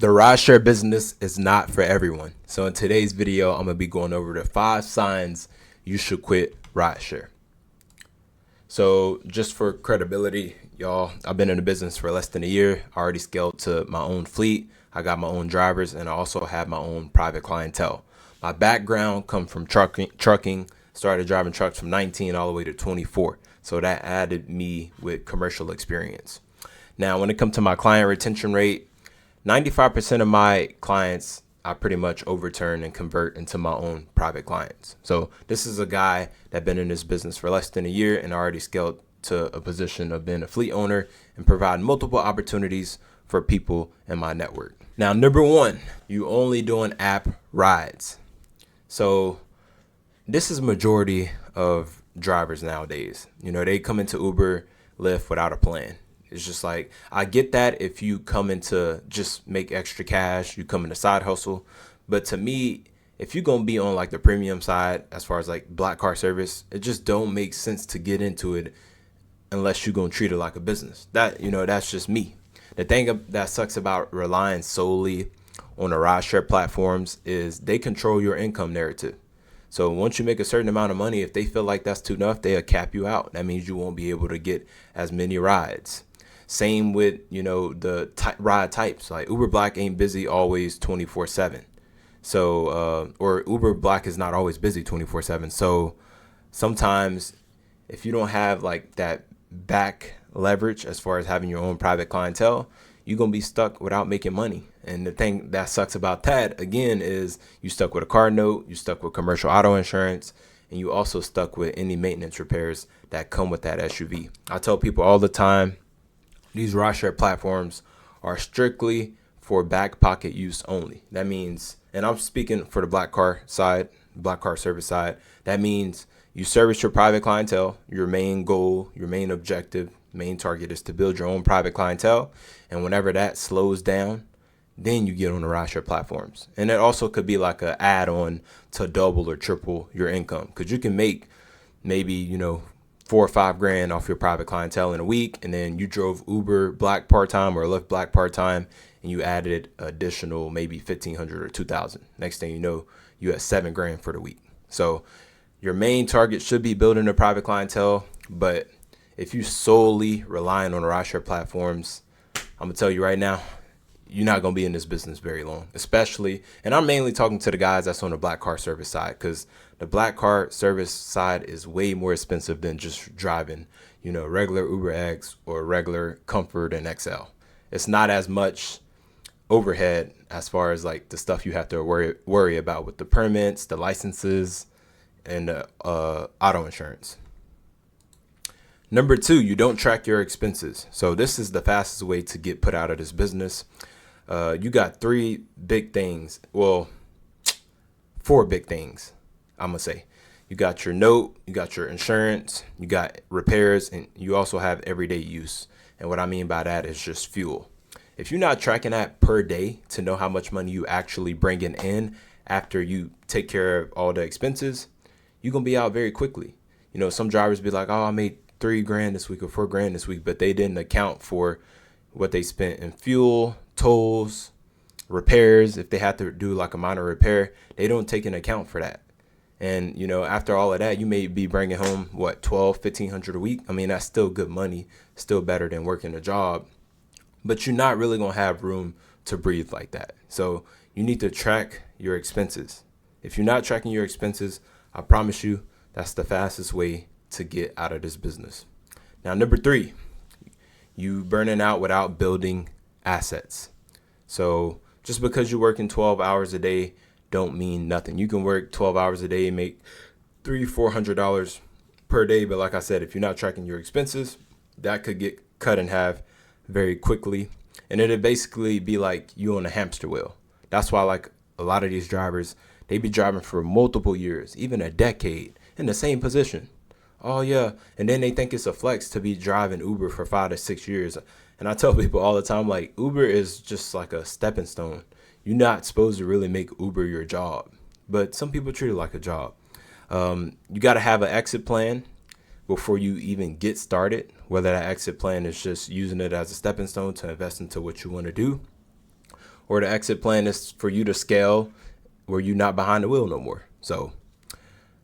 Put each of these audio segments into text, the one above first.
The rideshare business is not for everyone. So in today's video, I'm gonna be going over the 5 signs you should quit rideshare. So just for credibility, y'all, I've been in the business for less than a year. I already scaled to my own fleet. I got my own drivers, and I also have my own private clientele. My background come from trucking. Started driving trucks from 19 all the way to 24. So that added me with commercial experience. Now, when it comes to my client retention rate, 95% of my clients I pretty much overturn and convert into my own private clients. So this is a guy that been in this business for less than a year and already scaled to a position of being a fleet owner and provide multiple opportunities for people in my network. Now, number 1, you only doing app rides. So this is majority of drivers nowadays. You know, they come into Uber, Lyft without a plan. It's just like, I get that if you come into just make extra cash, you come into side hustle. But to me, if you're going to be on like the premium side, as far as like black car service, it just don't make sense to get into it unless you're going to treat it like a business. That's just me. The thing that sucks about relying solely on the rideshare platforms is they control your income narrative. So once you make a certain amount of money, if they feel like that's too enough, they'll cap you out. That means you won't be able to get as many rides. Same with, the ride types. Like Uber Black ain't busy always 24/7. So, or Uber Black is not always busy 24/7. So sometimes if you don't have like that back leverage as far as having your own private clientele, you're going to be stuck without making money. And the thing that sucks about that, again, is you stuck with a car note, you stuck with commercial auto insurance, and you also stuck with any maintenance repairs that come with that SUV. I tell people all the time, these rideshare platforms are strictly for back pocket use only. That means, and I'm speaking for the black car side, black car service side, that means you service your private clientele. Your main goal, your main objective, main target is to build your own private clientele. And whenever that slows down, then you get on the rideshare platforms. And it also could be like an add-on to double or triple your income, because you can make maybe, 4 or 5 grand off your private clientele in a week, and then you drove Uber Black part-time or Lyft Black part-time, and you added additional maybe 1,500 or 2,000. Next thing you know, you at 7 grand for the week. So your main target should be building a private clientele, but if you solely relying on the rideshare platforms, I'm gonna tell you right now, you're not going to be in this business very long, especially, and I'm mainly talking to the guys that's on the black car service side, because the black car service side is way more expensive than just driving, regular Uber X or regular Comfort and XL. It's not as much overhead as far as like the stuff you have to worry about with the permits, the licenses, and the auto insurance. Number 2, you don't track your expenses. So this is the fastest way to get put out of this business. You got 3 big things. Well, 4 big things, I'm going to say. You got your note, you got your insurance, you got repairs, and you also have everyday use. And what I mean by that is just fuel. If you're not tracking that per day to know how much money you actually bringing in after you take care of all the expenses, you're going to be out very quickly. Some drivers be like, oh, I made 3 grand this week or 4 grand this week, but they didn't account for what they spent in fuel, tolls, repairs. If they had to do like a minor repair, they don't take into account for that. And after all of that, you may be bringing home what, 1,500 a week. I mean, that's still good money, still better than working a job, but you're not really gonna have room to breathe like that. So you need to track your expenses. If you're not tracking your expenses, I promise you that's the fastest way to get out of this business. Now, number 3, you burning out without building assets. So just because you're working 12 hours a day don't mean nothing. You can work 12 hours a day and make $300-400 per day. But like I said, if you're not tracking your expenses, that could get cut in half very quickly. And it'd basically be like you on a hamster wheel. That's why like a lot of these drivers, they be driving for multiple years, even a decade in the same position. Oh yeah, and then they think it's a flex to be driving Uber for 5 to 6 years. And I tell people all the time, like, Uber is just like a stepping stone. You're not supposed to really make Uber your job, but some people treat it like a job. You got to have an exit plan before you even get started, whether that exit plan is just using it as a stepping stone to invest into what you want to do, or the exit plan is for you to scale where you're not behind the wheel no more. So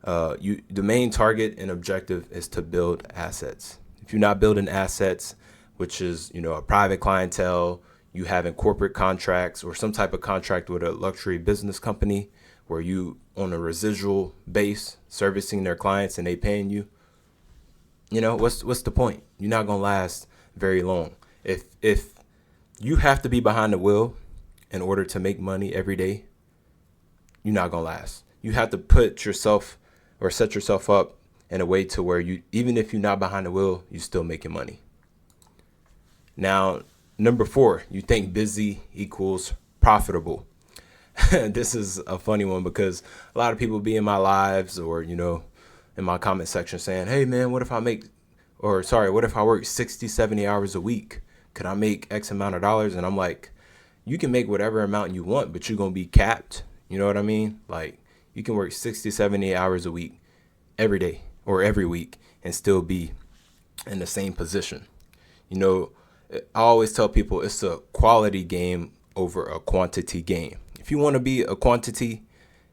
the main target and objective is to build assets. If you're not building assets, which is, a private clientele, you having corporate contracts or some type of contract with a luxury business company where you on a residual base servicing their clients and they paying you, what's the point? You're not going to last very long. If you have to be behind the wheel in order to make money every day, you're not going to last. You have to put yourself or set yourself up in a way to where you, even if you're not behind the wheel, you're still making money. Now, number 4, you think busy equals profitable. This is a funny one because a lot of people be in my lives or, in my comment section saying, hey man, what if I work 60, 70 hours a week? Could I make X amount of dollars? And I'm like, you can make whatever amount you want, but you're going to be capped. You know what I mean? Like you can work 60, 70 hours a week every day or every week and still be in the same position. I always tell people it's a quality game over a quantity game. If you want to be a quantity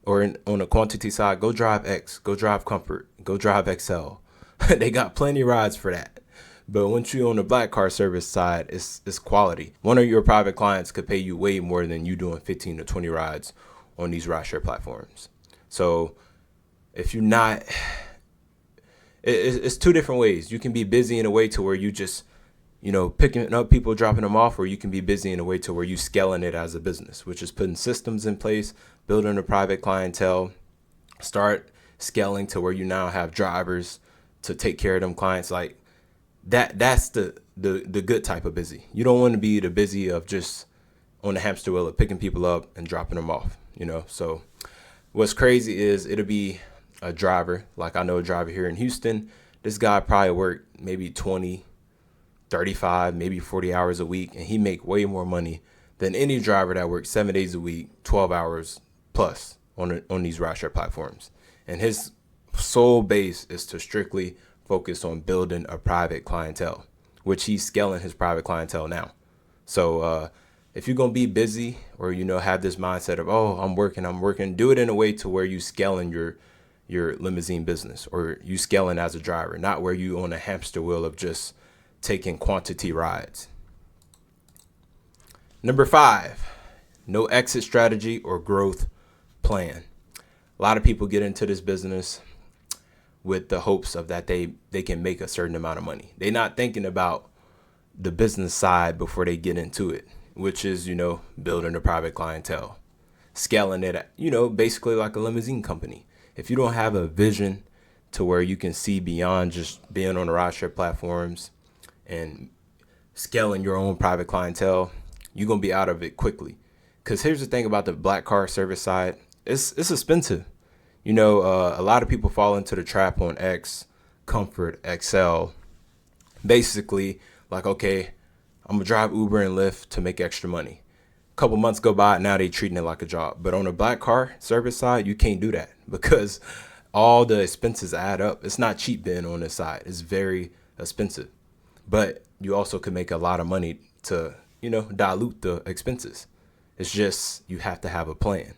or on a quantity side, go drive X, go drive Comfort, go drive XL. They got plenty of rides for that. But once you're on the black car service side, it's quality. One of your private clients could pay you way more than you doing 15 to 20 rides on these rideshare platforms. So if you're not, it's 2 different ways. You can be busy in a way to where you just, picking up people, dropping them off, or you can be busy in a way to where you scaling it as a business, which is putting systems in place, building a private clientele, start scaling to where you now have drivers to take care of them clients. Like that's the good type of busy. You don't want to be the busy of just on the hamster wheel of picking people up and dropping them off, So what's crazy is it'll be a driver. Like I know a driver here in Houston. This guy probably worked maybe 20, 35, maybe 40 hours a week, and he make way more money than any driver that works 7 days a week, 12 hours plus on these rideshare platforms. And his sole base is to strictly focus on building a private clientele, which he's scaling his private clientele now. So if you're going to be busy or, have this mindset of, oh, I'm working, do it in a way to where you scaling your limousine business or you scaling as a driver, not where you on a hamster wheel of just taking quantity rides. Number 5, no exit strategy or growth plan. A lot of people get into this business with the hopes of that they can make a certain amount of money. They're not thinking about the business side before they get into it, which is, building a private clientele, scaling it, basically like a limousine company. If you don't have a vision to where you can see beyond just being on the rideshare platforms and scaling your own private clientele, you're going to be out of it quickly. Because here's the thing about the black car service side. It's expensive. A lot of people fall into the trap on X, Comfort, XL. Basically, like, okay, I'm going to drive Uber and Lyft to make extra money. A couple months go by, now they treating it like a job. But on the black car service side, you can't do that because all the expenses add up. It's not cheap being on this side. It's very expensive. But you also can make a lot of money to, dilute the expenses. It's just you have to have a plan.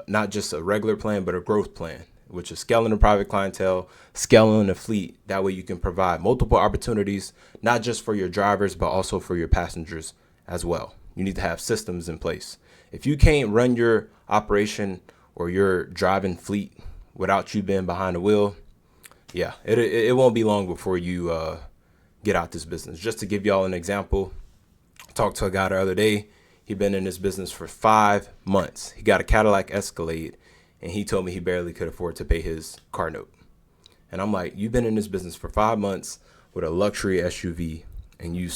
Not just a regular plan, but a growth plan, which is scaling the private clientele, scaling the fleet. That way you can provide multiple opportunities, not just for your drivers, but also for your passengers as well. You need to have systems in place. If you can't run your operation or your driving fleet without you being behind the wheel, yeah, it won't be long before you get out this business. Just to give y'all an example, I talked to a guy the other day. He'd been in this business for 5 months. He got a Cadillac Escalade, and he told me he barely could afford to pay his car note. And I'm like, you've been in this business for 5 months with a luxury SUV, and you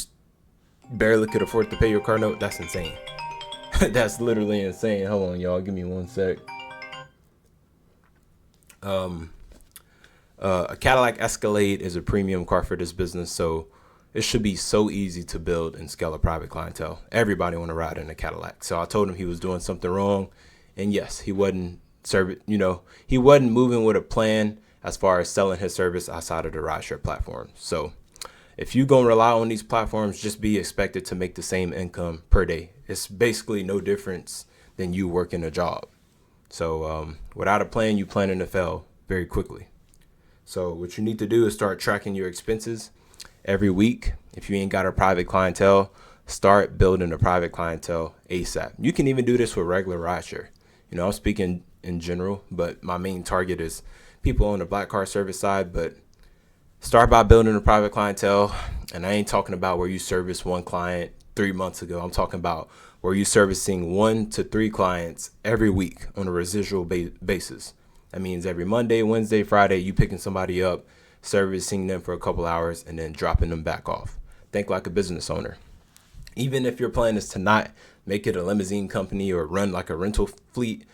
barely could afford to pay your car note? That's insane. That's literally insane. Hold on, y'all. Give me 1 sec. A Cadillac Escalade is a premium car for this business, so it should be so easy to build and scale a private clientele. Everybody want to ride in a Cadillac. So I told him he was doing something wrong. And yes, he wasn't he wasn't moving with a plan as far as selling his service outside of the rideshare platform. So if you're going to rely on these platforms, just be expected to make the same income per day. It's basically no difference than you working a job. So without a plan, you planning to fail very quickly. So what you need to do is start tracking your expenses every week. If you ain't got a private clientele, start building a private clientele ASAP. You can even do this with regular rideshare. I'm speaking in general, but my main target is people on the black car service side. But start by building a private clientele. And I ain't talking about where you service one client 3 months ago. I'm talking about where you servicing 1 to 3 clients every week on a residual basis. That means every Monday, Wednesday, Friday, you picking somebody up, servicing them for a couple hours, and then dropping them back off. Think like a business owner. Even if your plan is to not make it a limousine company or run like a rental fleet,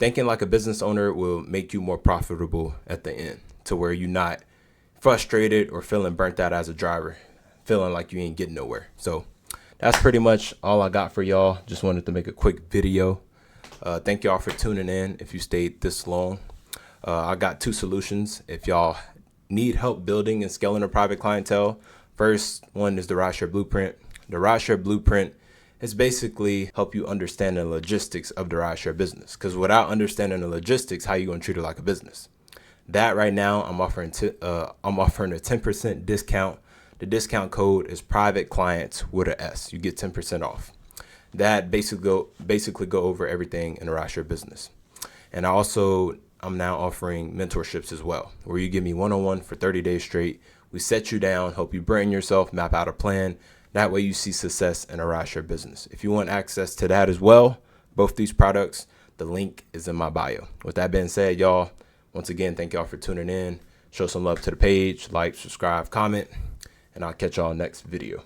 thinking like a business owner will make you more profitable at the end, to where you're not frustrated or feeling burnt out as a driver, feeling like you ain't getting nowhere. So that's pretty much all I got for y'all. Just wanted to make a quick video. Thank y'all for tuning in if you stayed this long. I got 2 solutions if y'all need help building and scaling a private clientele. First one is the Rideshare Blueprint. The Rideshare Blueprint is basically help you understand the logistics of the rideshare business, because without understanding the logistics, how you gonna treat it like a business? That right now, I'm offering a 10% discount. The discount code is private clients with a S. You get 10% off. That basically go over everything in the rideshare business. And I'm now offering mentorships as well, where you give me one-on-one for 30 days straight. We set you down, help you brand yourself, map out a plan. That way you see success in a rideshare business. If you want access to that as well, both these products, the link is in my bio. With that being said, y'all, once again, thank y'all for tuning in. Show some love to the page, like, subscribe, comment, and I'll catch y'all next video.